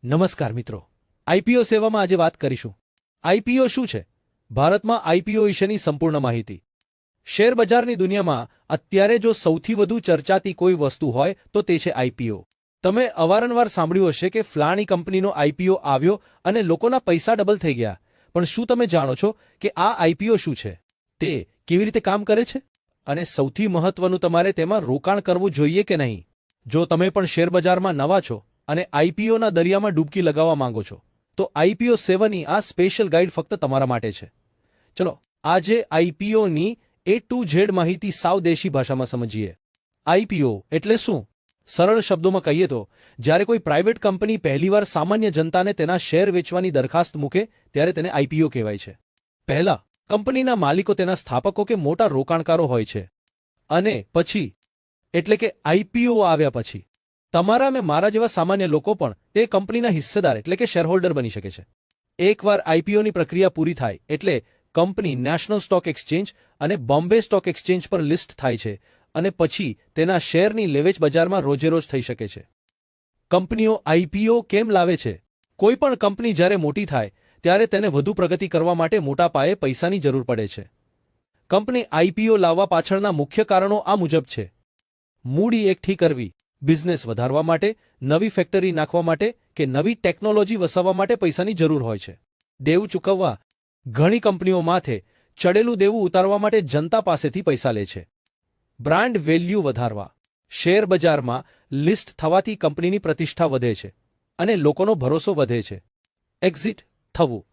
નમસ્કાર મિત્રો, આઈપીઓ સેવામાં આજે વાત કરીશું. આઈપીઓ શું છે? ભારતમાં આઈપીઓ વિશેની સંપૂર્ણ માહિતી. શેરબજારની દુનિયામાં અત્યારે જો સૌથી વધુ ચર્ચાતી કોઈ વસ્તુ હોય તો તે છે આઈપીઓ. તમે અવારનવાર સાંભળ્યું હશે કે ફલાણી કંપનીનો આઈપીઓ આવ્યો અને લોકોના પૈસા ડબલ થઈ ગયા. પણ શું તમે જાણો છો કે આ આઈપીઓ શું છે, તે કેવી રીતે કામ કરે છે, અને સૌથી મહત્વનું, તમારે તેમાં રોકાણ કરવું જોઈએ કે નહીં? જો તમે પણ શેરબજારમાં નવા છો અને આઈપીઓના દરિયામાં ડૂબકી લગાવવા માંગો છો, તો આઈપીઓ 7ની આ સ્પેશિયલ ગાઈડ ફક્ત તમારા માટે છે. ચલો આજે આઈપીઓની A to Z માહિતી સાવ દેશી ભાષામાં સમજીએ. આઈપીઓ એટલે શું? સરળ શબ્દોમાં કહીએ તો, જ્યારે કોઈ પ્રાઇવેટ કંપની પહેલીવાર સામાન્ય જનતાને તેના શેર વેચવાની દરખાસ્ત મૂકે ત્યારે તેને આઈપીઓ કહેવાય છે. પહેલા કંપનીના માલિકો તેના સ્થાપકો કે મોટા રોકાણકારો હોય છે, અને પછી એટલે કે આઈપીઓ આવ્યા પછી તમારા અને મારા જેવા સામાન્ય લોકો પણ તે કંપનીના હિસ્સેદાર એટલે કે શેરહોલ્ડર બની શકે છે. એકવાર આઈપીઓની પ્રક્રિયા પૂરી થાય એટલે કંપની નેશનલ સ્ટોક એક્સચેન્જ અને બોમ્બે સ્ટોક એક્સચેન્જ પર લિસ્ટ થાય છે, અને પછી તેના શેરની લેવેચ બજારમાં રોજેરોજ થઈ શકે છે. કંપનીઓ આઈપીઓ કેમ લાવે છે? કોઈ પણ કંપની જ્યારે મોટી થાય ત્યારે તેને વધુ પ્રગતિ કરવા માટે મોટા પાયે પૈસાની જરૂર પડે છે. કંપની આઈપીઓ લાવવા પાછળના મુખ્ય કારણો આ મુજબ છે: મૂડી એકઠી કરવી, બિઝનેસ વધારવા માટે, નવી ફેક્ટરી નાખવા માટે કે નવી ટેકનોલોજી વસાવવા માટે પૈસાની જરૂર હોય છે. દેવું ચૂકવવા, ઘણી કંપનીઓ માથે ચડેલું દેવું ઉતારવા માટે જનતા પાસેથી પૈસા લે છે. બ્રાન્ડ વેલ્યુ વધારવા, શેર બજારમાં લિસ્ટ થવાથી કંપનીની પ્રતિષ્ઠા વધે છે અને લોકોનો ભરોસો વધે છે. એક્ઝિટ થવું,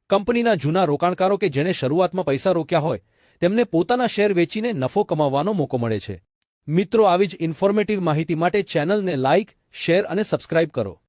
કંપનીના જૂના રોકાણકારો કે જેણે શરૂઆતમાં પૈસા રોક્યા હોય તેમને પોતાના શેર વેચીને નફો કમાવવાનો મોકો મળે છે. મિત્રો, આવી જ ઇન્ફોર્મેટિવ માહિતી માટે ચેનલને લાઇક, શેર અને સબસ્ક્રાઇબ કરો.